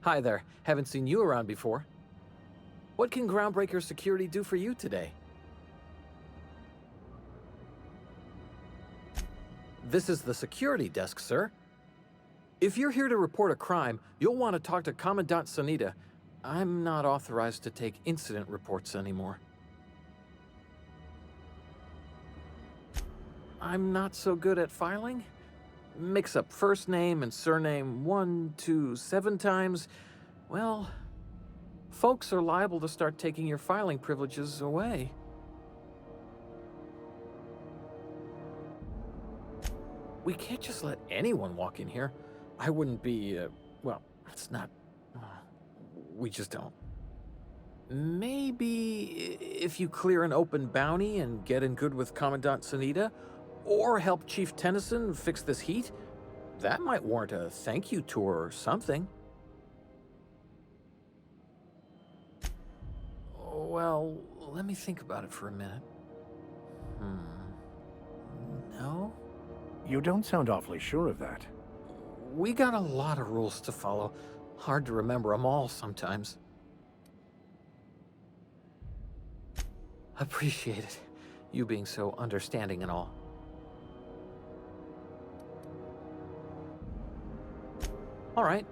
Hi there. Haven't seen you around before. What can Groundbreaker Security do for you today? This is the security desk, sir. If you're here to report a crime, you'll want to talk to Commandant Sunita. I'm not authorized to take incident reports anymore. I'm not so good at filing. Mix up first name and surname 1, 2, 7 times. Well, folks are liable to start taking your filing privileges away. We can't just let anyone walk in here. I wouldn't be, well, it's not... we just don't. Maybe if you clear an open bounty and get in good with Commandant Sunita, or help Chief Tennyson fix this heat, that might warrant a thank you tour or something. Well, let me think about it for a minute. No? You don't sound awfully sure of that. We got a lot of rules to follow. Hard to remember them all sometimes. Appreciate it. You being so understanding and all. All right.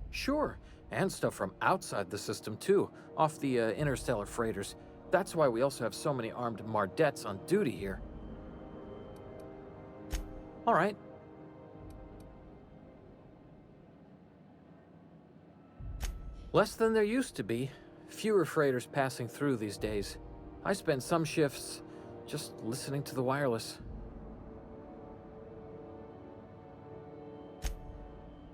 Sure, and stuff from outside the system too, off the interstellar freighters. That's why we also have so many armed Mardettes on duty here. All right. Less than there used to be. Fewer freighters passing through these days. I spend some shifts just listening to the wireless.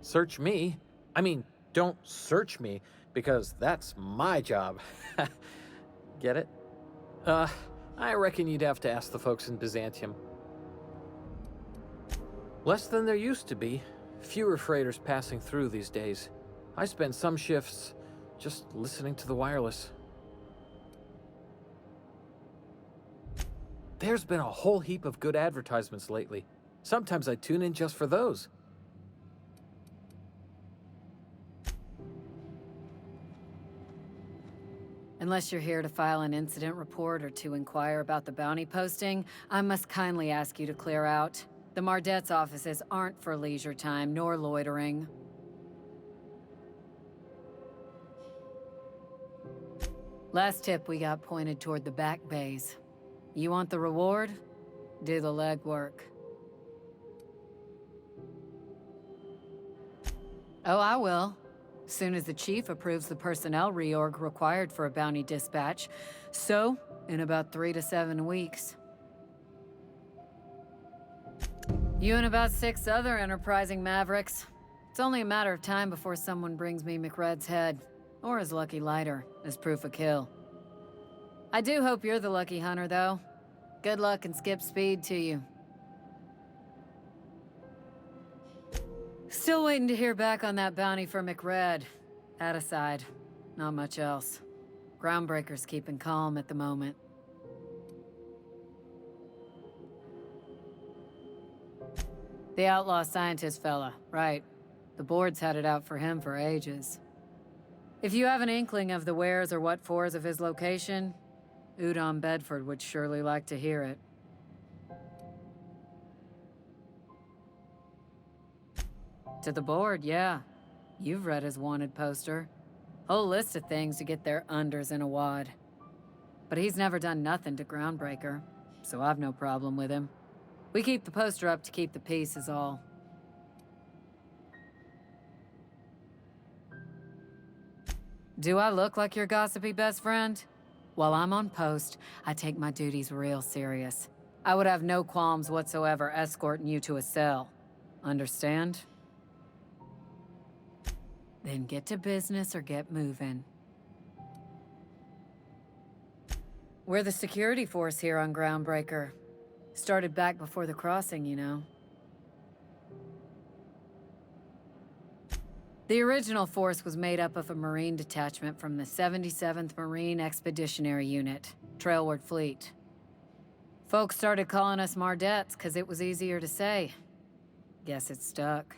Search me? I mean, don't search me, because that's my job. Get it? I reckon you'd have to ask the folks in Byzantium. Less than there used to be. Fewer freighters passing through these days. I spend some shifts just listening to the wireless. There's been a whole heap of good advertisements lately. Sometimes I tune in just for those. Unless you're here to file an incident report or to inquire about the bounty posting, I must kindly ask you to clear out. The Mardette's offices aren't for leisure time nor loitering. Last tip we got pointed toward the back bays. You want the reward? Do the legwork. Oh, I will. Soon as the chief approves the personnel reorg required for a bounty dispatch. So, in about 3 to 7 weeks. You and about 6 other enterprising mavericks. It's only a matter of time before someone brings me McRed's head, or his lucky lighter, as proof of kill. I do hope you're the lucky hunter, though. Good luck and skip speed to you. Still waiting to hear back on that bounty for McRed. That aside, not much else. Groundbreaker's keeping calm at the moment. The outlaw scientist fella, right. The board's had it out for him for ages. If you have an inkling of the wheres or what-fors of his location, Udom Bedford would surely like to hear it. To the board, yeah. You've read his wanted poster. Whole list of things to get their unders in a wad. But he's never done nothing to Groundbreaker, so I've no problem with him. We keep the poster up to keep the peace is all. Do I look like your gossipy best friend? While I'm on post, I take my duties real serious. I would have no qualms whatsoever escorting you to a cell. Understand? Then get to business or get moving. We're the security force here on Groundbreaker. Started back before the crossing, you know. The original force was made up of a Marine detachment from the 77th Marine Expeditionary Unit, Trailward Fleet. Folks started calling us Mardettes because it was easier to say. Guess it stuck.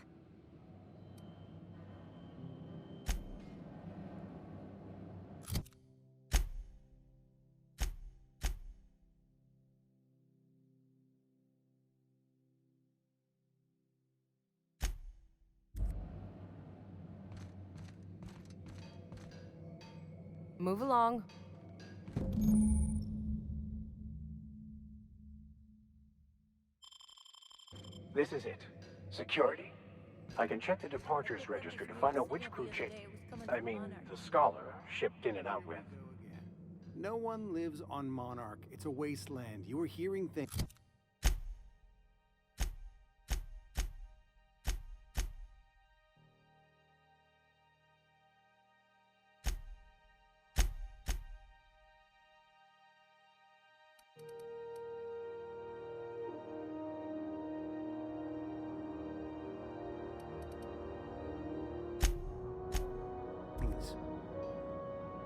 Move along. This is it. Security. I can check the departures register to find out which crew the scholar shipped in and out with. No one lives on Monarch. It's a wasteland. You are hearing things.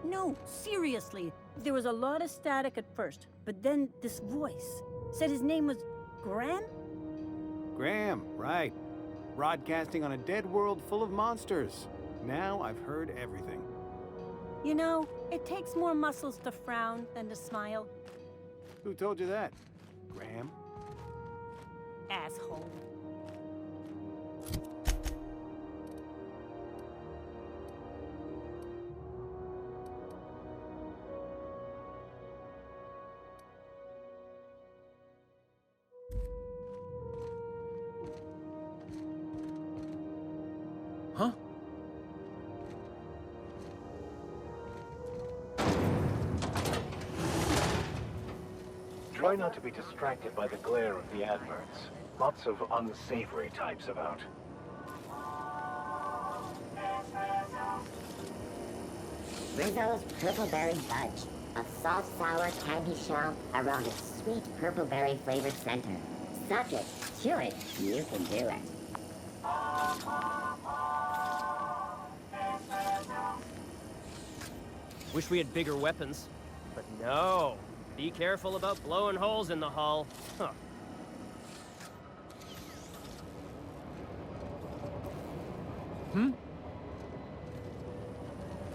No, seriously. There was a lot of static at first, but then this voice said his name was Graham? Graham, right. Broadcasting on a dead world full of monsters. Now I've heard everything. You know, it takes more muscles to frown than to smile. Who told you that? Graham? Asshole. Huh? Try not to be distracted by the glare of the adverts. Lots of unsavory types about. Rizzo's Purpleberry Fudge, a soft sour candy shell around a sweet purpleberry flavored center. Suck it, chew it, you can do it. Wish we had bigger weapons. But no. Be careful about blowing holes in the hull. Huh.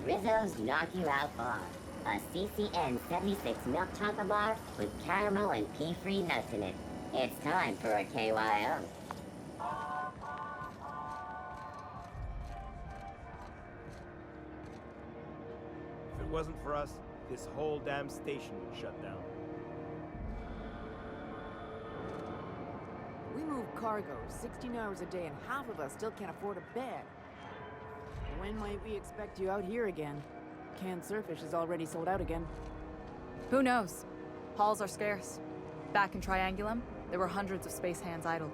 Rizzo's Knock You Out Bar. A CCN 76 milk chocolate bar with caramel and pea-free nuts in it. It's time for a KYO. If it wasn't for us, this whole damn station would shut down. We move cargo 16 hours a day and half of us still can't afford a bed. When might we expect you out here again? Canned surfish is already sold out again. Who knows? Halls are scarce. Back in Triangulum, there were hundreds of space hands idle.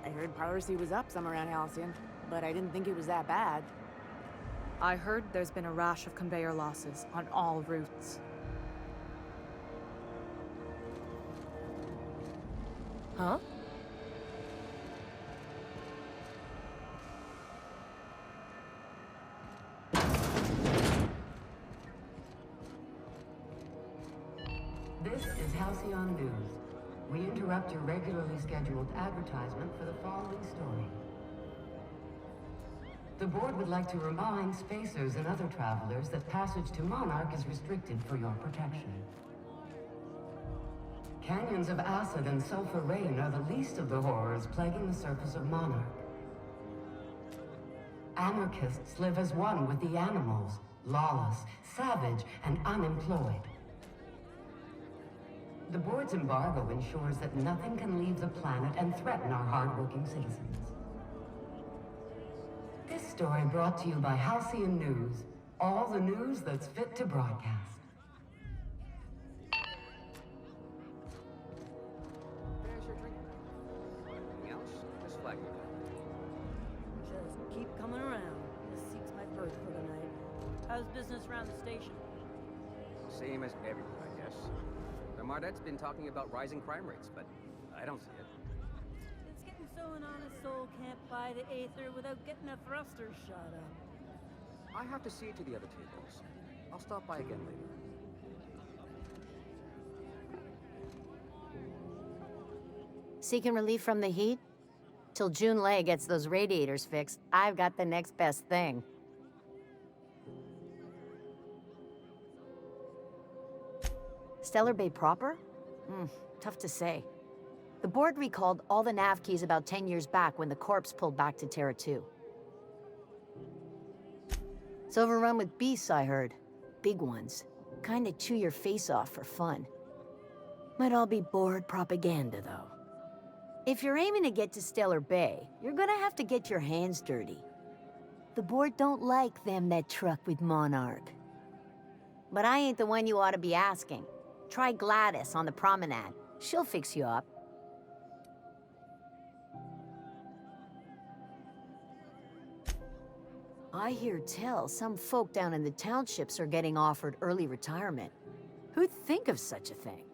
I heard piracy was up some around Halcyon, but I didn't think it was that bad. I heard there's been a rash of conveyor losses on all routes. Huh? This is Halcyon News. We interrupt your regularly scheduled advertisement for the following story. The board would like to remind spacers and other travelers that passage to Monarch is restricted for your protection. Canyons of acid and sulfur rain are the least of the horrors plaguing the surface of Monarch. Anarchists live as one with the animals, lawless, savage, and unemployed. The board's embargo ensures that nothing can leave the planet and threaten our hard-working citizens. This story brought to you by Halcyon News. All the news that's fit to broadcast. Anything else? Just flag me down. Just keep coming around. This seats my berth for the night. How's business around the station? Same as everywhere, I guess. The Mardette's been talking about rising crime rates, but I don't see it. It's getting so an honest soul can't buy the Aether without getting a thruster shot up. I have to see it to the other tables. I'll stop by again later. Seeking relief from the heat? Till June Lay gets those radiators fixed, I've got the next best thing. Stellar Bay proper? Tough to say. The board recalled all the nav keys about 10 years back when the corpse pulled back to Terra 2. It's overrun with beasts, I heard. Big ones. Kinda chew your face off for fun. Might all be board propaganda, though. If you're aiming to get to Stellar Bay, you're gonna have to get your hands dirty. The board don't like them that truck with Monarch. But I ain't the one you ought to be asking. Try Gladys on the promenade. She'll fix you up. I hear tell some folk down in the townships are getting offered early retirement. Who'd think of such a thing?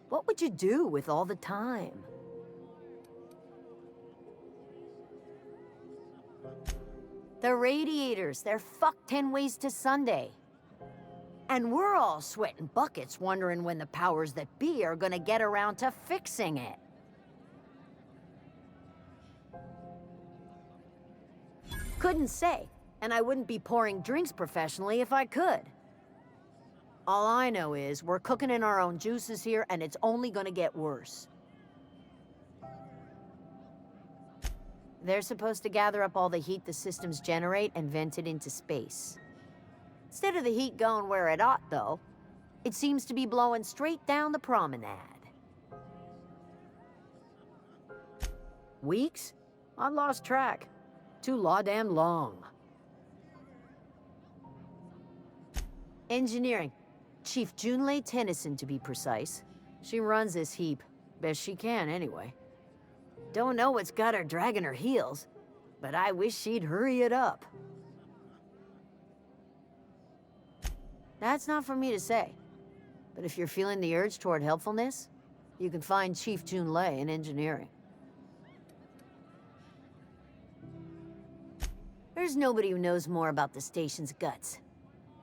What would you do with all the time? The radiators, they're fucked 10 ways to Sunday. And we're all sweating buckets wondering when the powers that be are gonna get around to fixing it. Couldn't say, and I wouldn't be pouring drinks professionally if I could. All I know is we're cooking in our own juices here, and it's only gonna get worse. They're supposed to gather up all the heat the systems generate and vent it into space. Instead of the heat going where it ought, though, it seems to be blowing straight down the promenade. Weeks? I lost track. Too law-damn long. Engineering. Chief Junlei Tennyson, to be precise. She runs this heap. Best she can, anyway. Don't know what's got her dragging her heels, but I wish she'd hurry it up. That's not for me to say, but if you're feeling the urge toward helpfulness, you can find Chief Junlei in engineering. There's nobody who knows more about the station's guts.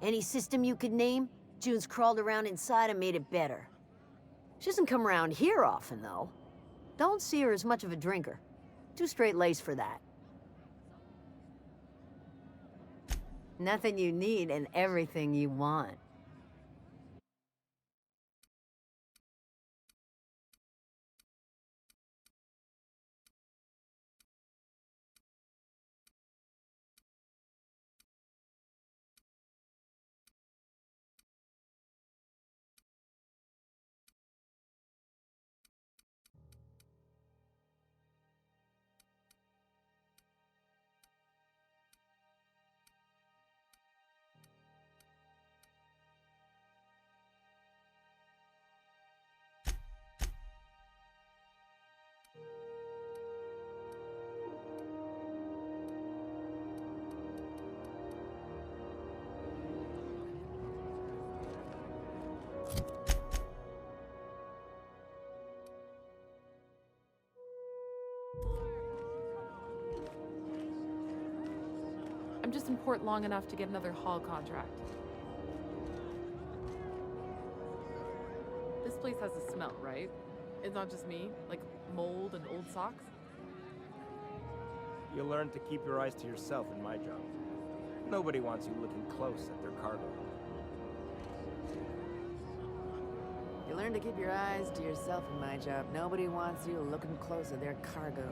Any system you could name, June's crawled around inside and made it better. She doesn't come around here often, though. Don't see her as much of a drinker. Too straight-laced for that. Nothing you need and everything you want. I'm just in port long enough to get another haul contract. This place has a smell, right? It's not just me, like mold and old socks. You learn to keep your eyes to yourself in my job. Nobody wants you looking close at their cargo. You learn to keep your eyes to yourself in my job. Nobody wants you looking close at their cargo.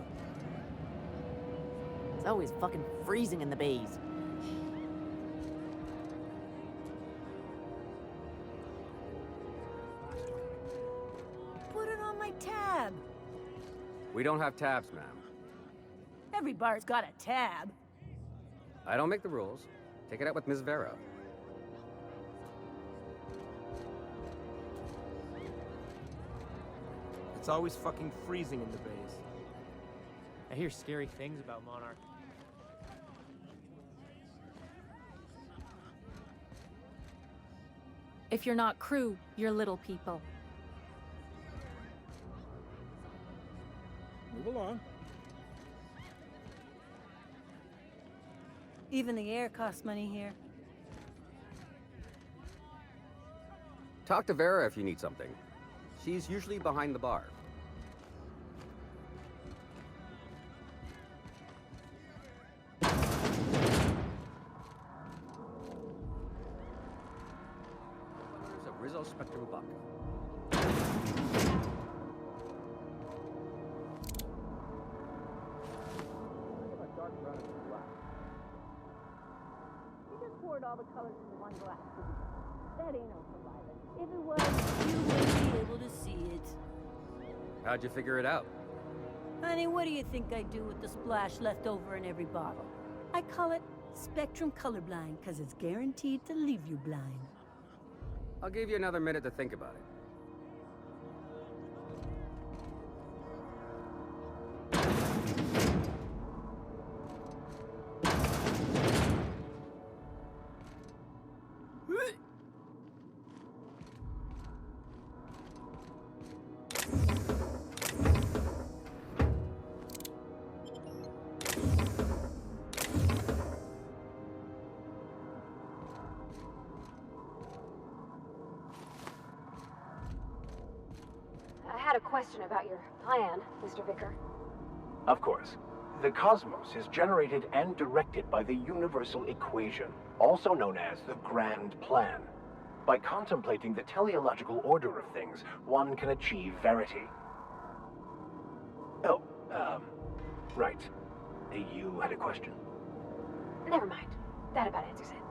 It's always fucking freezing in the bays. Put it on my tab. We don't have tabs, ma'am. Every bar's got a tab. I don't make the rules. Take it out with Ms. Vera. It's always fucking freezing in the bays. I hear scary things about Monarch. If you're not crew, you're little people. Move along. Even the air costs money here. Talk to Vera if you need something. She's usually behind the bar. Inspector Mubaka. You just poured all the colors into one glass. That ain't ultraviolet. If it was, you wouldn't be able to see it. How'd you figure it out? Honey, what do you think I do with the splash left over in every bottle? I call it spectrum colorblind, because it's guaranteed to leave you blind. I'll give you another minute to think about it. I had a question about your plan, Mr. Vicar. Of course. The cosmos is generated and directed by the universal equation, also known as the Grand Plan. By contemplating the teleological order of things, one can achieve verity. Oh, right. You had a question? Never mind. That about answers it.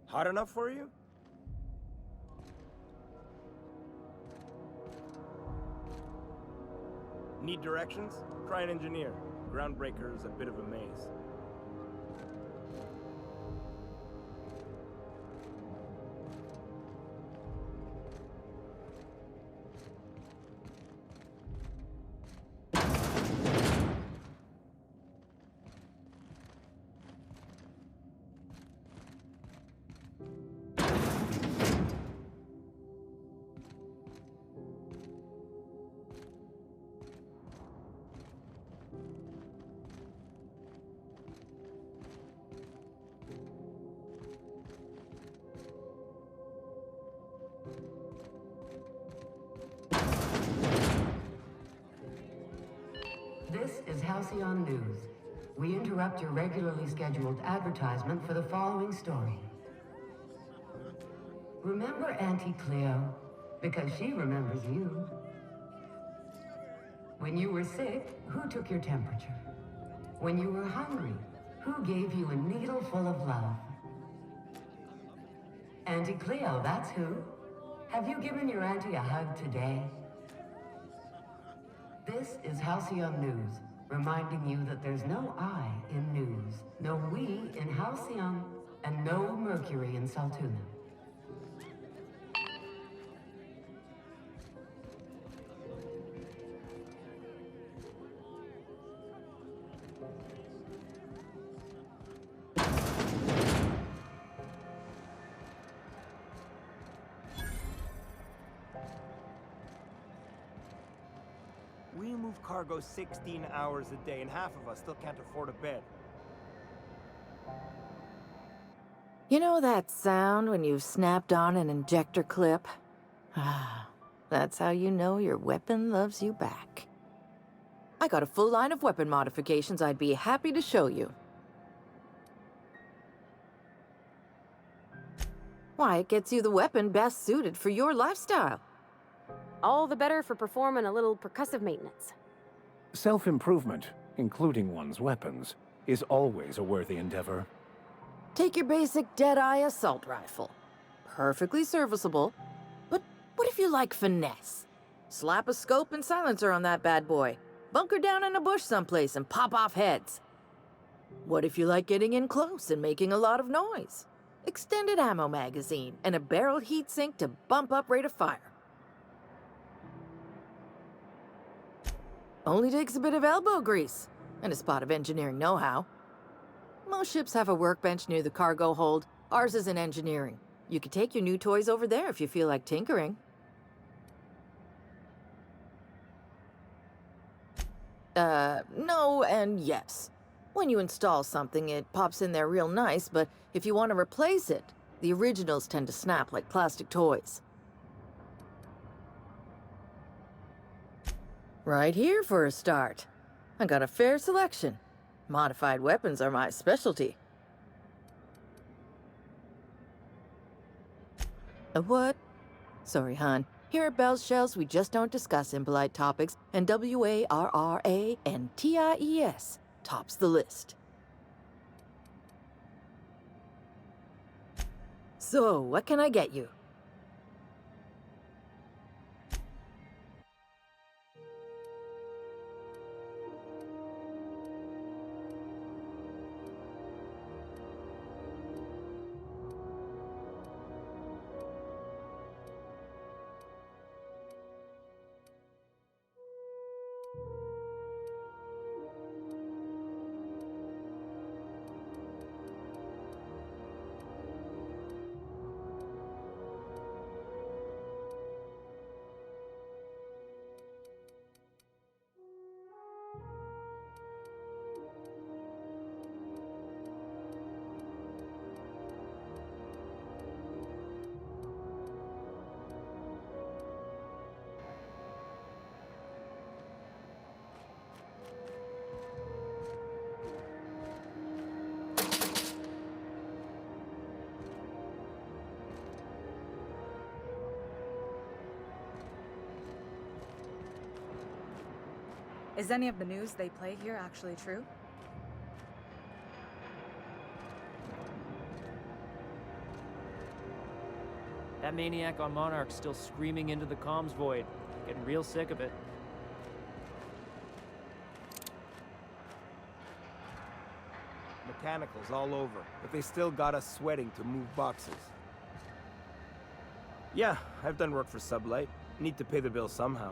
Hot enough for you? Need directions? Try an engineer. Groundbreaker is a bit of a maze. This is Halcyon News. We interrupt your regularly scheduled advertisement for the following story. Remember Auntie Cleo? Because she remembers you. When you were sick, who took your temperature? When you were hungry, who gave you a needle full of love? Auntie Cleo, that's who. Have you given your auntie a hug today? This is Halcyon News, reminding you that there's no I in news, no we in Halcyon, and no Mercury in Saltuna. We move cargo 16 hours a day, and half of us still can't afford a bed. You know that sound when you've snapped on an injector clip? Ah, that's how you know your weapon loves you back. I got a full line of weapon modifications I'd be happy to show you. Why, it gets you the weapon best suited for your lifestyle. All the better for performing a little percussive maintenance. Self-improvement, including one's weapons, is always a worthy endeavor. Take your basic Deadeye assault rifle. Perfectly serviceable. But what if you like finesse? Slap a scope and silencer on that bad boy. Bunker down in a bush someplace and pop off heads. What if you like getting in close and making a lot of noise? Extended ammo magazine and a barrel heatsink to bump up rate of fire. Only takes a bit of elbow grease and a spot of engineering know-how. Most ships have a workbench near the cargo hold. Ours is in engineering. You could take your new toys over there if you feel like tinkering. No and yes. When you install something, it pops in there real nice, but if you want to replace it, the originals tend to snap like plastic toys. Right here for a start. I got a fair selection. Modified weapons are my specialty. A what? Sorry, hon. Here at Bell's Shells, we just don't discuss impolite topics, and WARRANTIES tops the list. So, what can I get you? Is any of the news they play here actually true? That maniac on Monarch's still screaming into the comms void. Getting real sick of it. Mechanicals all over, but they still got us sweating to move boxes. Yeah, I've done work for Sublight. Need to pay the bill somehow.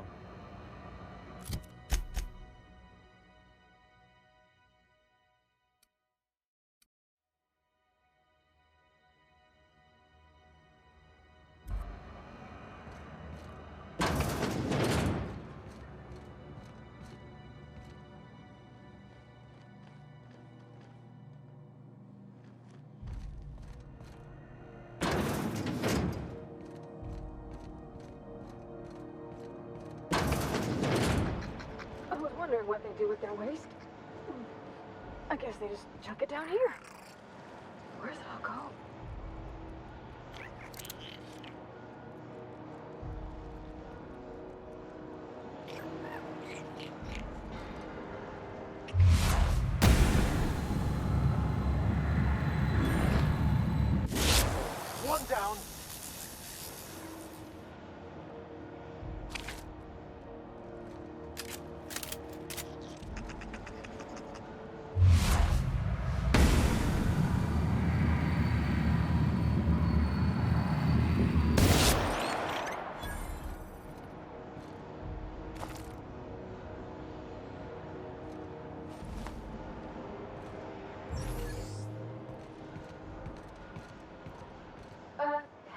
I was wondering what they do with their waste. I guess they just chuck it down here. Where's it all go? One down.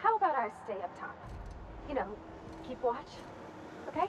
How about I stay up top? You know, keep watch, okay?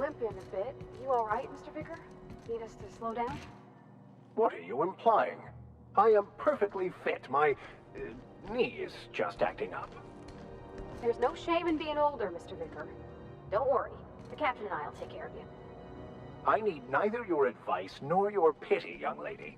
limping a bit. You all right, Mr. Vicar? Need us to slow down? What are you implying? I am perfectly fit. My knee is just acting up. There's no shame in being older, Mr. Vicar. Don't worry. The captain and I will take care of you. I need neither your advice nor your pity, young lady.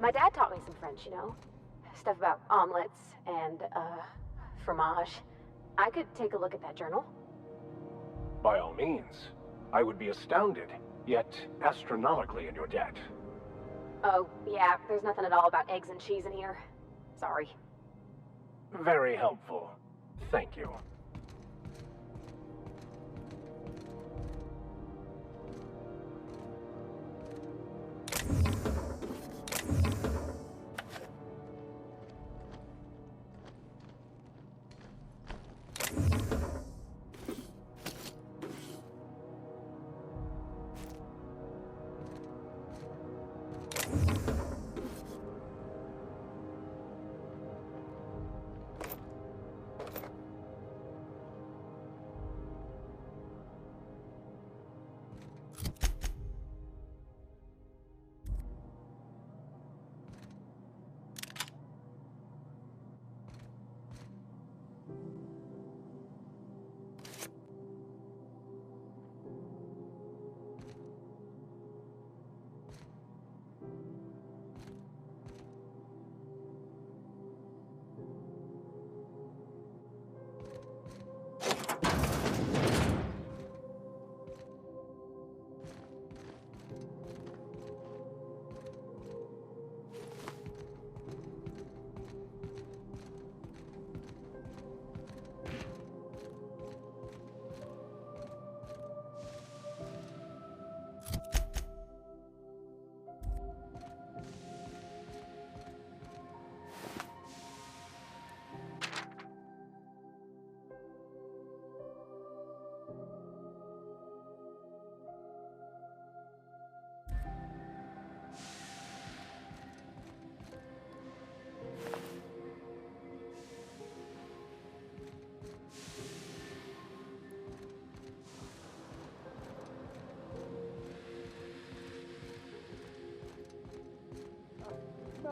My dad taught me some French, you know? Stuff about omelets and, fromage. I could take a look at that journal. By all means. I would be astounded, yet astronomically in your debt. Oh, yeah, there's nothing at all about eggs and cheese in here. Sorry. Very helpful. Thank you.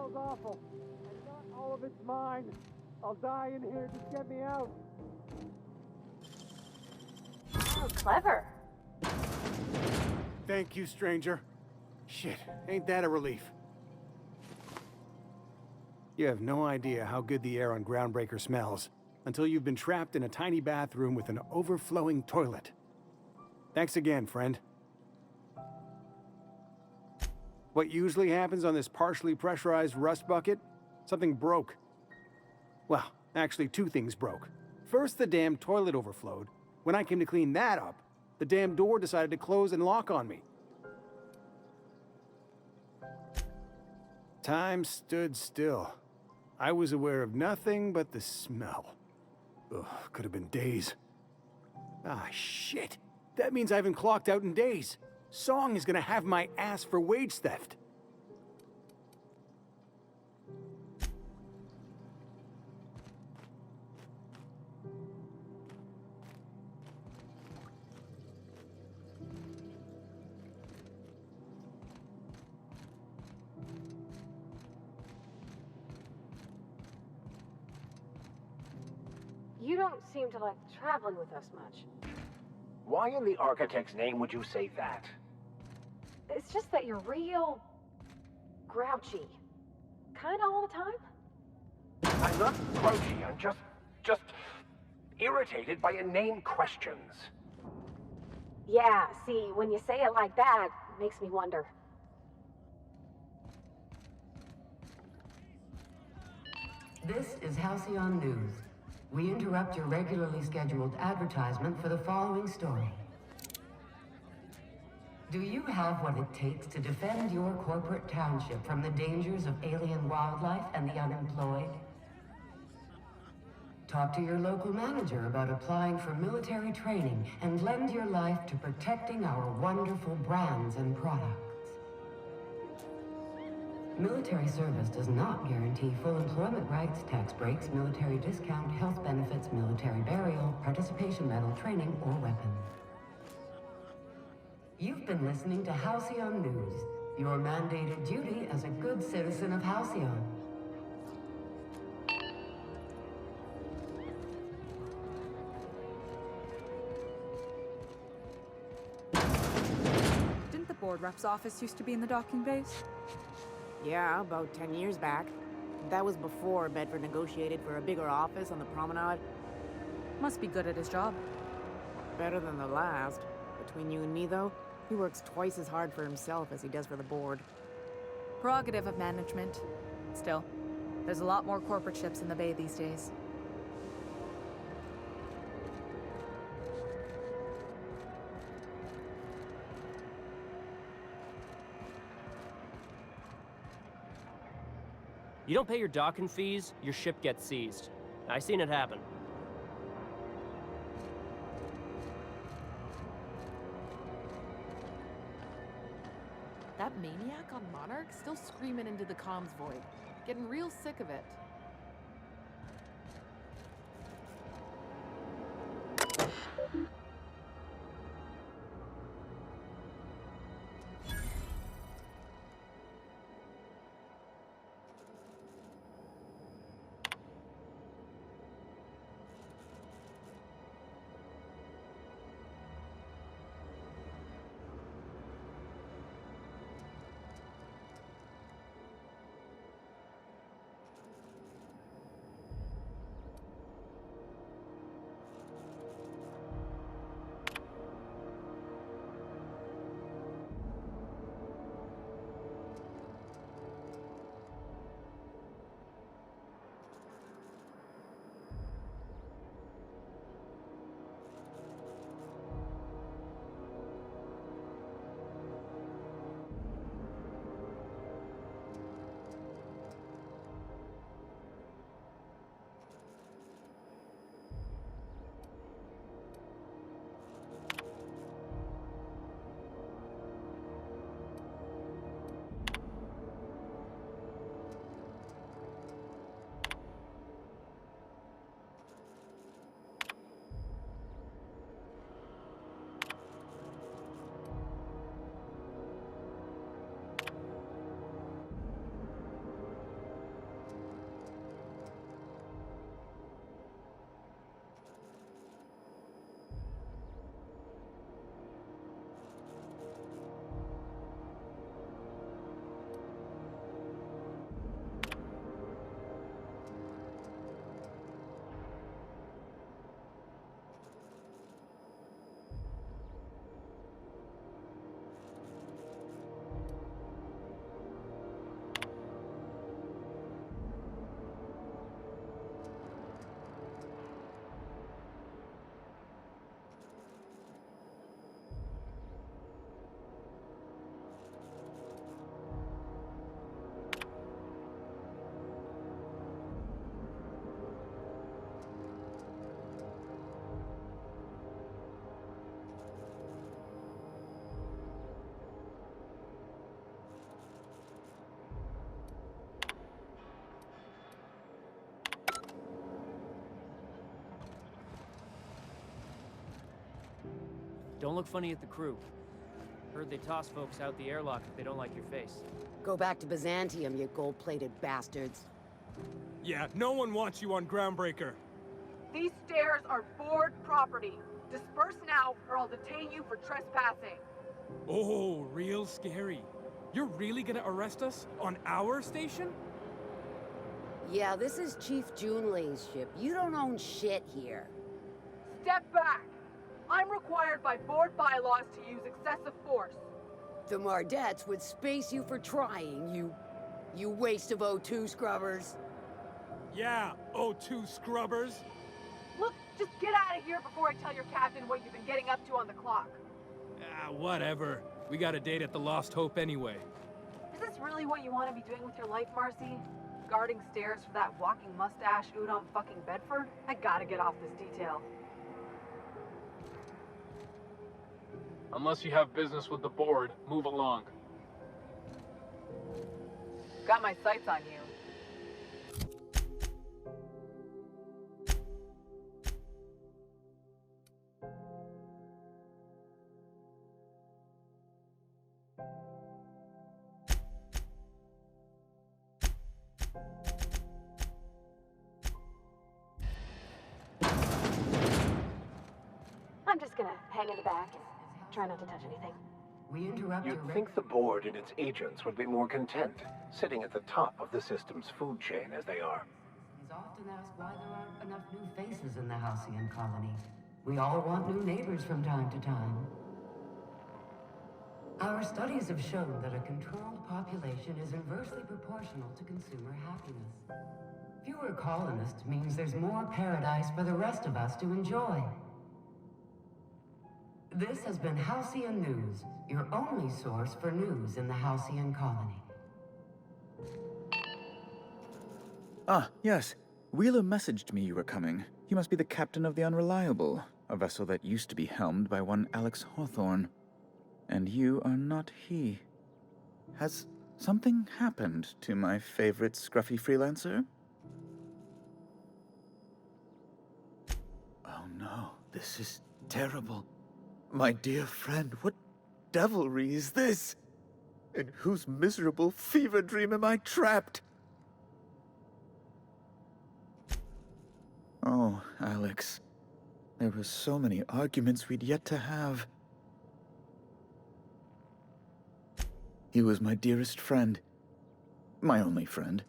smells awful. And not all of it's mine. I'll die in here. Just get me out. Oh, clever. Thank you, stranger. Shit, ain't that a relief? You have no idea how good the air on Groundbreaker smells until you've been trapped in a tiny bathroom with an overflowing toilet. Thanks again, friend. What usually happens on this partially pressurized rust bucket? Something broke. Well, actually 2 things broke. First, the damn toilet overflowed. When I came to clean that up, the damn door decided to close and lock on me. Time stood still. I was aware of nothing but the smell. Ugh, could have been days. Ah, shit. That means I haven't clocked out in days. Song is gonna have my ass for wage theft. You don't seem to like traveling with us much. Why in the architect's name would you say that? It's just that you're real grouchy. Kinda all the time. I'm not grouchy, I'm just irritated by inane questions. Yeah, see, when you say it like that, it makes me wonder. This is Halcyon News. We interrupt your regularly scheduled advertisement for the following story. Do you have what it takes to defend your corporate township from the dangers of alien wildlife and the unemployed? Talk to your local manager about applying for military training and lend your life to protecting our wonderful brands and products. Military service does not guarantee full employment rights, tax breaks, military discount, health benefits, military burial, participation medal, training, or weapons. You've been listening to Halcyon News, your mandated duty as a good citizen of Halcyon. Didn't the board rep's office used to be in the docking base? Yeah, about 10 years back. That was before Bedford negotiated for a bigger office on the promenade. Must be good at his job. Better than the last. Between you and me, though, he works twice as hard for himself as he does for the board. Prerogative of management. Still, there's a lot more corporate ships in the bay these days. You don't pay your docking fees, your ship gets seized. I seen it happen. That maniac on Monarch still screaming into the comms void. Getting real sick of it. don't look funny at the crew. Heard they toss folks out the airlock if they don't like your face. Go back to Byzantium, you gold-plated bastards. Yeah, no one wants you on Groundbreaker. These stairs are board property. Disperse now, or I'll detain you for trespassing. Oh, real scary. You're really gonna arrest us on our station? Yeah, this is Chief Junlei's ship. You don't own shit here. Step back! I'm required by board bylaws to use excessive force. The Mardettes would space you for trying, you waste of O2 scrubbers. Yeah, O2 scrubbers. Look, just get out of here before I tell your captain what you've been getting up to on the clock. Ah, whatever. We got a date at the Lost Hope anyway. Is this really what you want to be doing with your life, Marcy? Guarding stairs for that walking mustache Udom fucking Bedford? I gotta get off this detail. Unless you have business with the board, move along. Got my sights on you. I'm just gonna hang in the back and try not to touch anything. We interrupt You'd think the board and its agents would be more content, sitting at the top of the system's food chain as they are. He's often asked why there aren't enough new faces in the Halcyon colony. We all want new neighbors from time to time. Our studies have shown that a controlled population is inversely proportional to consumer happiness. Fewer colonists means there's more paradise for the rest of us to enjoy. This has been Halcyon News, your only source for news in the Halcyon colony. Ah, yes. Wheeler messaged me you were coming. He must be the captain of the Unreliable, a vessel that used to be helmed by one Alex Hawthorne. And you are not he. Has something happened to my favorite scruffy freelancer? Oh no, this is terrible. My dear friend, what devilry is this? In whose miserable fever dream am I trapped? Oh, Alex. There were so many arguments we'd yet to have. He was my dearest friend. My only friend.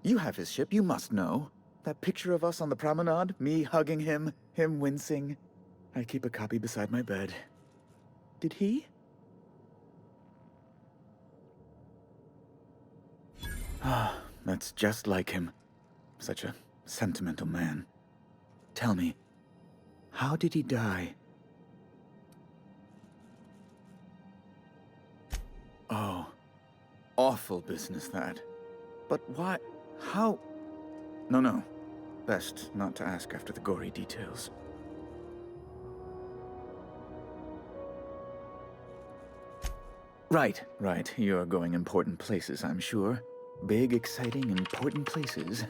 You have his ship, you must know. That picture of us on the promenade, me hugging him, him wincing. I keep a copy beside my bed. Did he? Ah, that's just like him. Such a sentimental man. Tell me, how did he die? Oh, awful business that. But why? How? No. Best not to ask after the gory details. Right. You're going important places, I'm sure. Big, exciting, important places.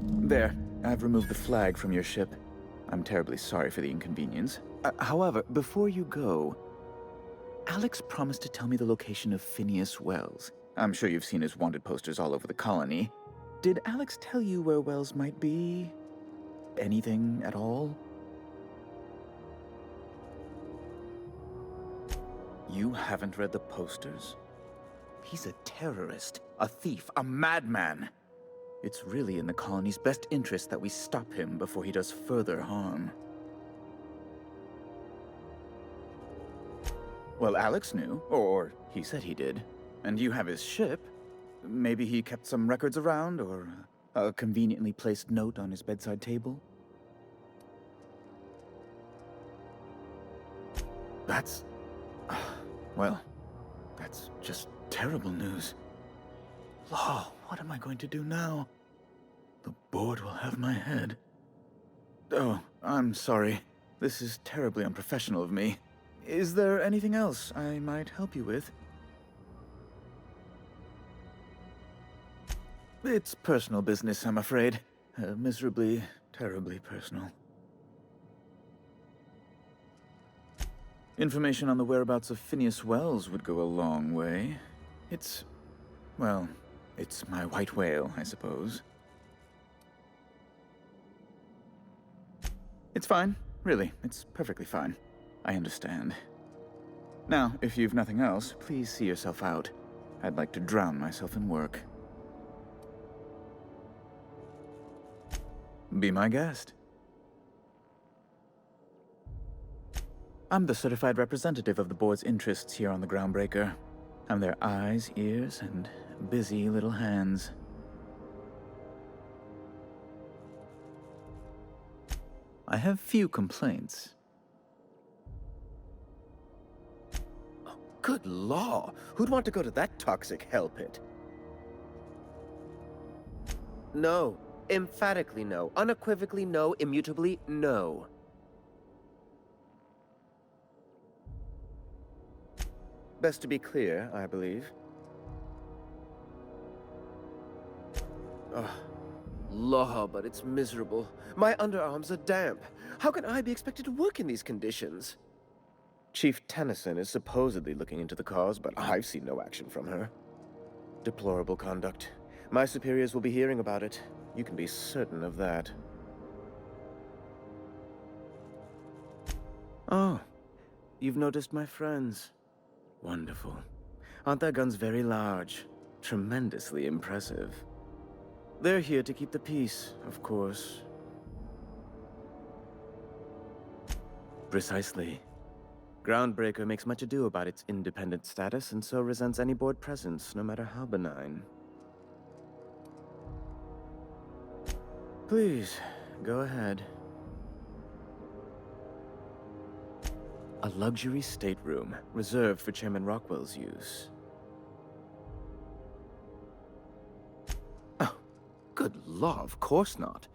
There, I've removed the flag from your ship. I'm terribly sorry for the inconvenience. However, before you go, Alex promised to tell me the location of Phineas Wells. I'm sure you've seen his wanted posters all over the colony. Did Alex tell you where Wells might be? Anything at all? You haven't read the posters? He's a terrorist, a thief, a madman. It's really in the colony's best interest that we stop him before he does further harm. Well, Alex knew, or he said he did. And you have his ship. Maybe he kept some records around, or a conveniently placed note on his bedside table? That's... well, that's just terrible news. Law, what am I going to do now? The board will have my head. Oh, I'm sorry. This is terribly unprofessional of me. Is there anything else I might help you with? It's personal business, I'm afraid. Miserably, terribly personal. Information on the whereabouts of Phineas Wells would go a long way. Well, it's my white whale, I suppose. It's fine. Really, it's perfectly fine. I understand. Now, if you've nothing else, please see yourself out. I'd like to drown myself in work. Be my guest. I'm the certified representative of the board's interests here on the Groundbreaker. I'm their eyes, ears, and busy little hands. I have few complaints. Oh, good law! Who'd want to go to that toxic hell pit? No. Emphatically no. Unequivocally no. Immutably no. Best to be clear, I believe. Ugh. Law, but it's miserable. My underarms are damp. How can I be expected to work in these conditions? Chief Tennyson is supposedly looking into the cause, but I've seen no action from her. Deplorable conduct. My superiors will be hearing about it. You can be certain of that. Oh, you've noticed my friends. Wonderful. Aren't their guns very large? Tremendously impressive. They're here to keep the peace, of course. Precisely. Groundbreaker makes much ado about its independent status and so resents any board presence, no matter how benign. Please, go ahead. A luxury stateroom, reserved for Chairman Rockwell's use. Oh, good law, of course not.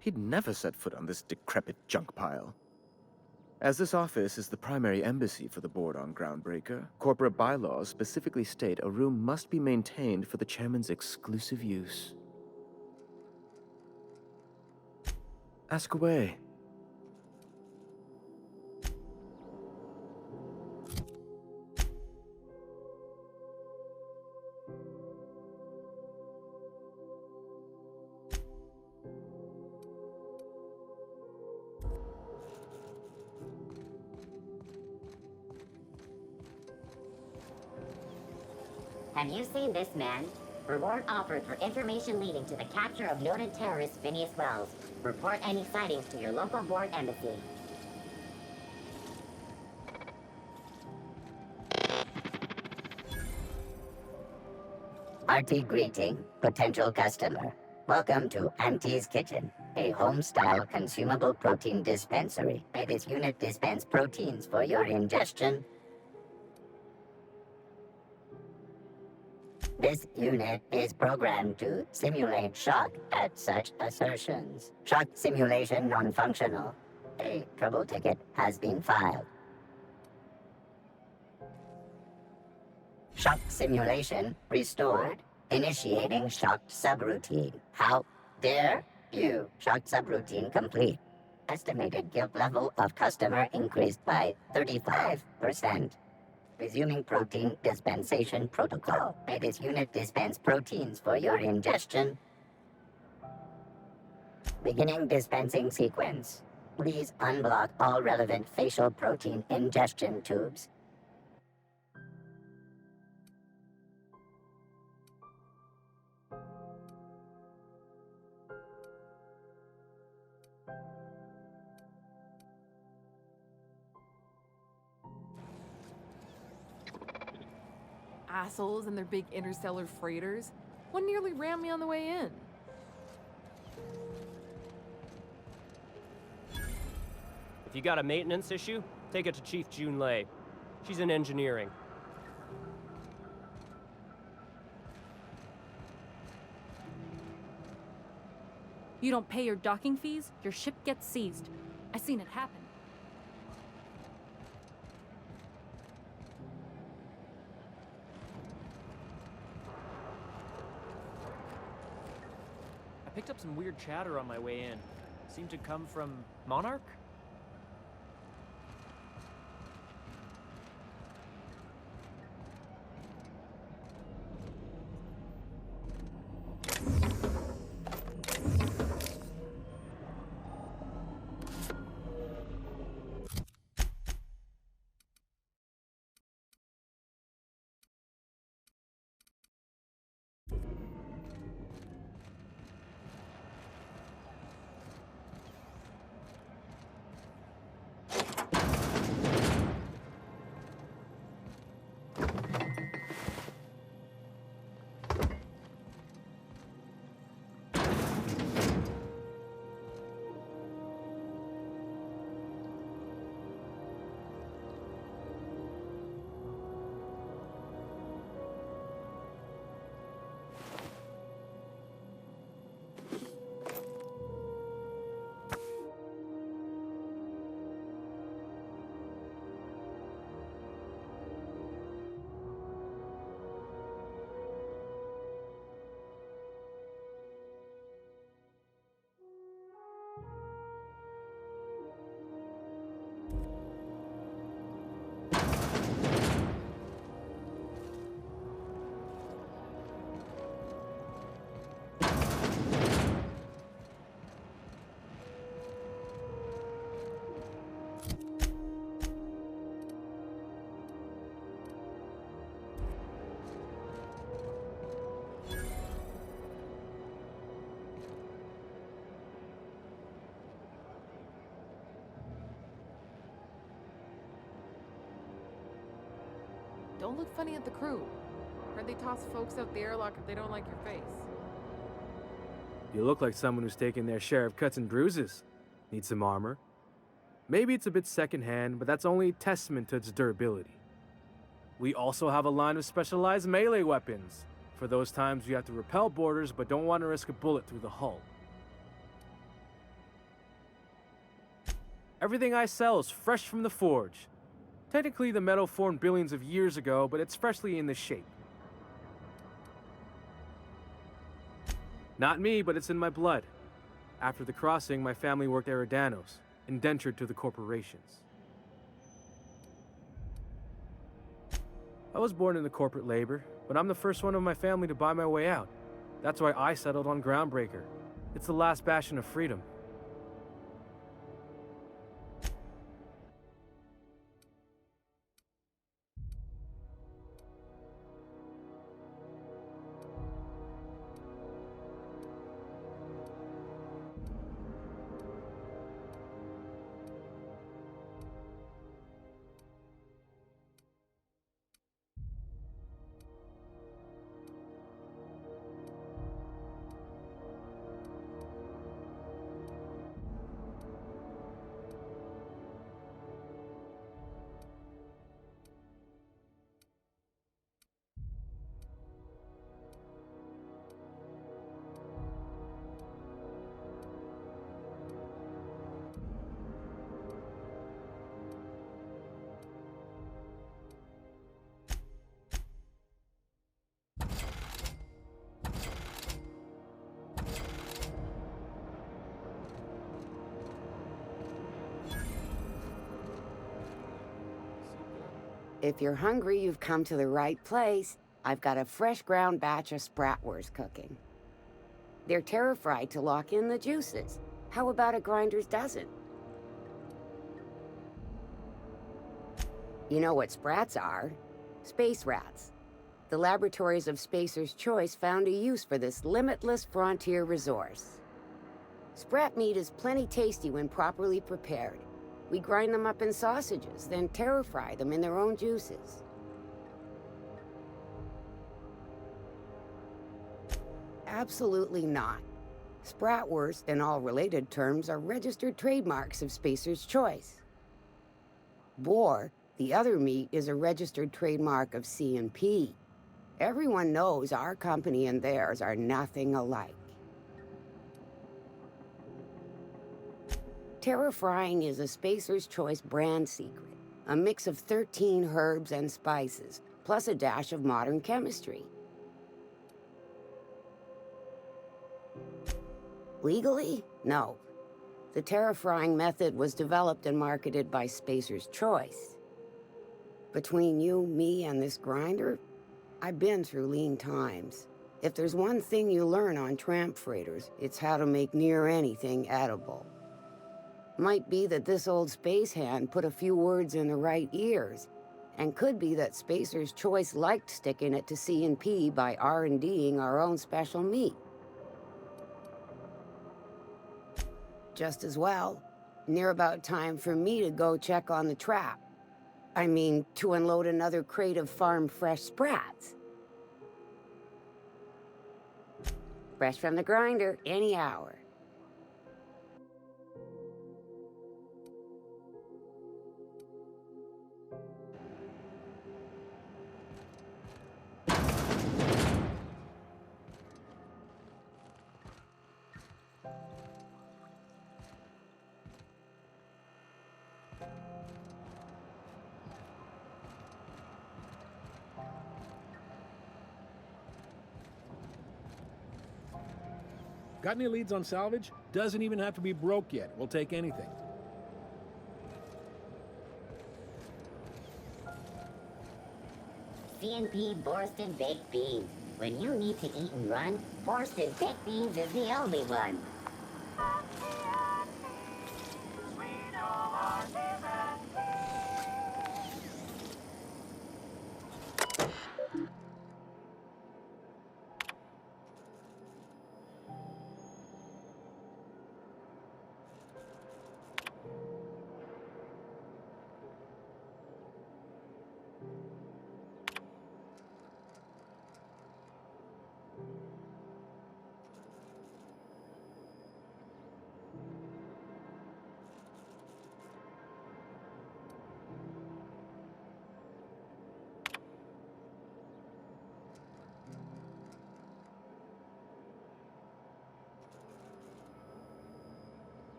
He'd never set foot on this decrepit junk pile. As this office is the primary embassy for the board on Groundbreaker, corporate bylaws specifically state a room must be maintained for the chairman's exclusive use. Ask away. Have you seen this man? Reward offered for information leading to the capture of noted terrorist Phineas Wells. Report any sightings to your local board embassy. Hearty greeting, potential customer. Welcome to Auntie's Kitchen, a home-style consumable protein dispensary. May this unit dispense proteins for your ingestion. This unit is programmed to simulate shock at such assertions. Shock simulation non-functional. A trouble ticket has been filed. Shock simulation restored. Initiating shocked subroutine. How dare you? Shocked subroutine complete. Estimated guilt level of customer increased by 35%. Resuming protein dispensation protocol. May this unit dispense proteins for your ingestion. Beginning dispensing sequence. Please unblock all relevant facial protein ingestion tubes. Assholes and their big interstellar freighters. One nearly rammed me on the way in. If you got a maintenance issue, take it to Chief June Lei. She's in engineering. You don't pay your docking fees, your ship gets seized. I seen it happen. I picked up some weird chatter on my way in. Seemed to come from Monarch? Don't look funny at the crew. Heard they toss folks out the airlock if they don't like your face. You look like someone who's taken their share of cuts and bruises. Need some armor? Maybe it's a bit secondhand, but that's only a testament to its durability. We also have a line of specialized melee weapons, for those times you have to repel boarders but don't want to risk a bullet through the hull. Everything I sell is fresh from the forge. Technically, the metal formed billions of years ago, but it's freshly in this shape. Not me, but it's in my blood. After the crossing, my family worked Eridanos, indentured to the corporations. I was born into corporate labor, but I'm the first one of my family to buy my way out. That's why I settled on Groundbreaker. It's the last bastion of freedom. If you're hungry, you've come to the right place. I've got a fresh ground batch of spratwurst cooking. They're terra-fried to lock in the juices. How about a grinder's dozen? You know what sprats are? Space rats. The laboratories of Spacer's Choice found a use for this limitless frontier resource. Sprat meat is plenty tasty when properly prepared. We grind them up in sausages, then terra-fry them in their own juices. Absolutely not. Spratwurst and all related terms are registered trademarks of Spacer's Choice. Boar, the other meat, is a registered trademark of C&P. Everyone knows our company and theirs are nothing alike. Terra-frying is a Spacer's Choice brand secret, a mix of 13 herbs and spices, plus a dash of modern chemistry. Legally? No. The terra-frying method was developed and marketed by Spacer's Choice. Between you, me, and this grinder, I've been through lean times. If there's one thing you learn on tramp freighters, it's how to make near anything edible. Might be that this old space hand put a few words in the right ears, and could be that Spacer's Choice liked sticking it to C&P by R&D'ing our own special meat. Just as well, near about time for me to go check on the trap. I mean, to unload another crate of farm-fresh sprats. Fresh from the grinder, any hour. Got any leads on salvage? Doesn't even have to be broke yet. We'll take anything. C&P Borsted Baked Beans. When you need to eat and run, Borsted Baked Beans is the only one.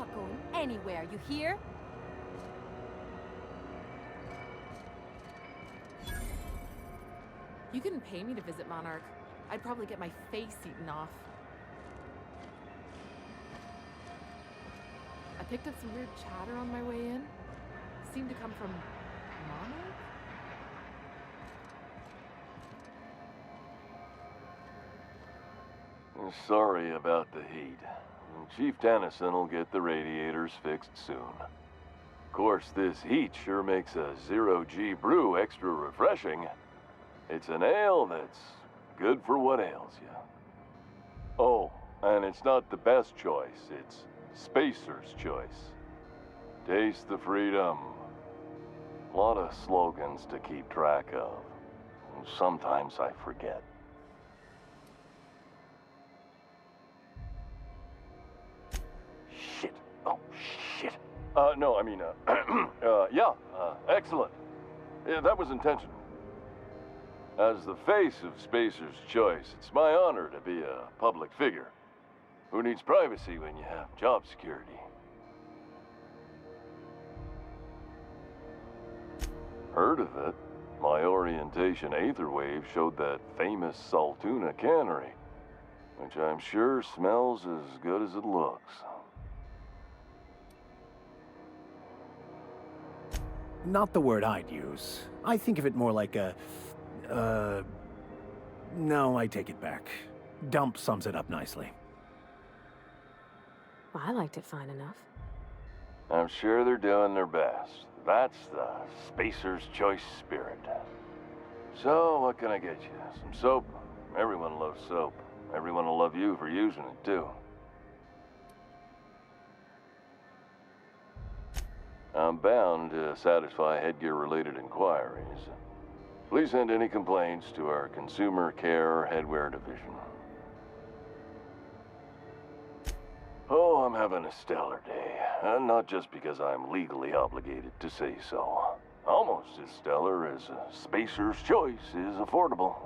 not going anywhere, you hear? You couldn't pay me to visit Monarch. I'd probably get my face eaten off. I picked up some weird chatter on my way in. Seemed to come from Monarch? Sorry about the heat. Chief Tennyson will get the radiators fixed soon. Of course, this heat sure makes a zero-G brew extra refreshing. It's an ale that's good for what ails you. Oh, and it's not the best choice, it's Spacer's choice. Taste the freedom. A lot of slogans to keep track of. Sometimes I forget. Shit. Oh, shit. No, I mean, yeah, excellent. Yeah, that was intentional. As the face of Spacer's Choice, it's my honor to be a public figure. Who needs privacy when you have job security? Heard of it? My orientation Aetherwave showed that famous Saltuna cannery, which I'm sure smells as good as it looks. Not the word I'd use. I think of it more like a... No, I take it back. Dump sums it up nicely. Well, I liked it fine enough. I'm sure they're doing their best. That's the Spacer's Choice spirit. So, what can I get you? Some soap? Everyone loves soap. Everyone will love you for using it, too. I'm bound to satisfy headgear-related inquiries. Please send any complaints to our Consumer Care Headwear Division. Oh, I'm having a stellar day. Not just because I'm legally obligated to say so. Almost as stellar as Spacer's Choice is affordable.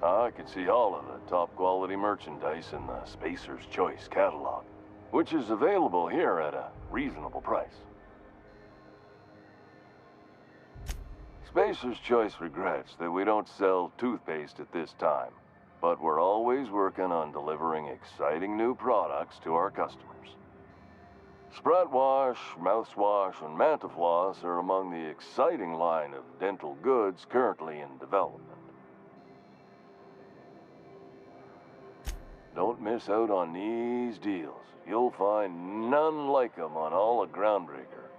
I can see all of the top-quality merchandise in the Spacer's Choice catalog, which is available here at a reasonable price. Spacer's Choice regrets that we don't sell toothpaste at this time, but we're always working on delivering exciting new products to our customers. Sprat Wash, Mouthwash, and Mantafloss are among the exciting line of dental goods currently in development. Don't miss out on these deals. You'll find none like them on all of Groundbreaker,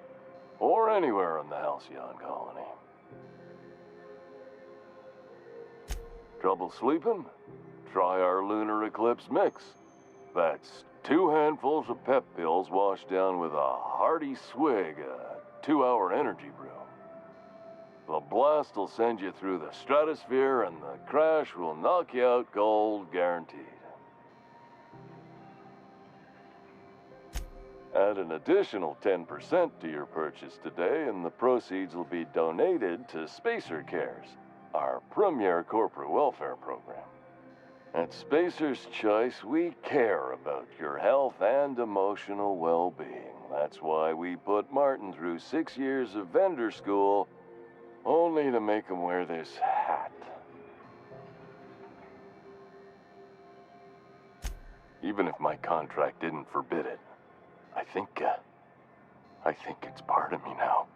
or anywhere in the Halcyon colony. Trouble sleeping? Try our Lunar Eclipse mix. That's 2 handfuls of pep pills washed down with a hearty swig of 2-hour energy brew. The blast will send you through the stratosphere, and the crash will knock you out cold, guaranteed. Add an additional 10% to your purchase today, and the proceeds will be donated to Spacer Cares, our premier corporate welfare program. At Spacer's Choice, we care about your health and emotional well-being. That's why we put Martin through 6 years of vendor school, only to make him wear this hat. Even if my contract didn't forbid it, I think it's part of me now.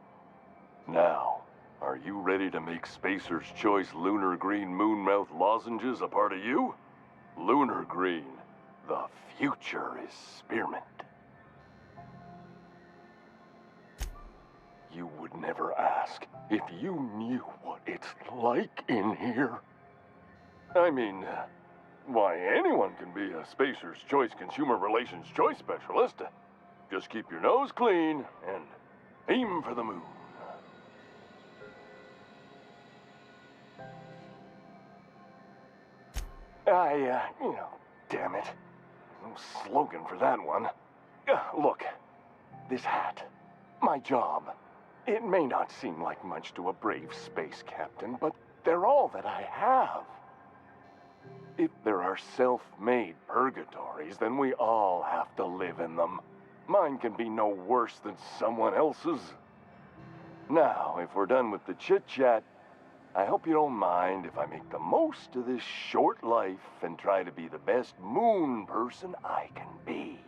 Now, are you ready to make Spacer's Choice Lunar Green Moonmouth lozenges a part of you? Lunar Green, the future is spearmint. You would never ask if you knew what it's like in here. I mean, why, anyone can be a Spacer's Choice Consumer Relations Choice Specialist. Just keep your nose clean and aim for the moon. Damn it. No slogan for that one. Look, this hat, my job. It may not seem like much to a brave space captain, but they're all that I have. If there are self-made purgatories, then we all have to live in them. Mine can be no worse than someone else's. Now, if we're done with the chit-chat, I hope you don't mind if I make the most of this short life and try to be the best moon person I can be.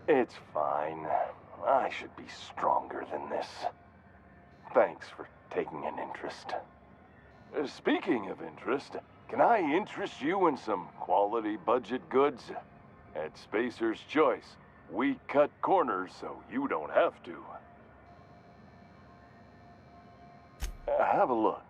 It's fine. I should be stronger than this. Thanks for taking an interest. Speaking of interest, can I interest you in some quality budget goods? At Spacer's Choice, we cut corners so you don't have to. Have a look.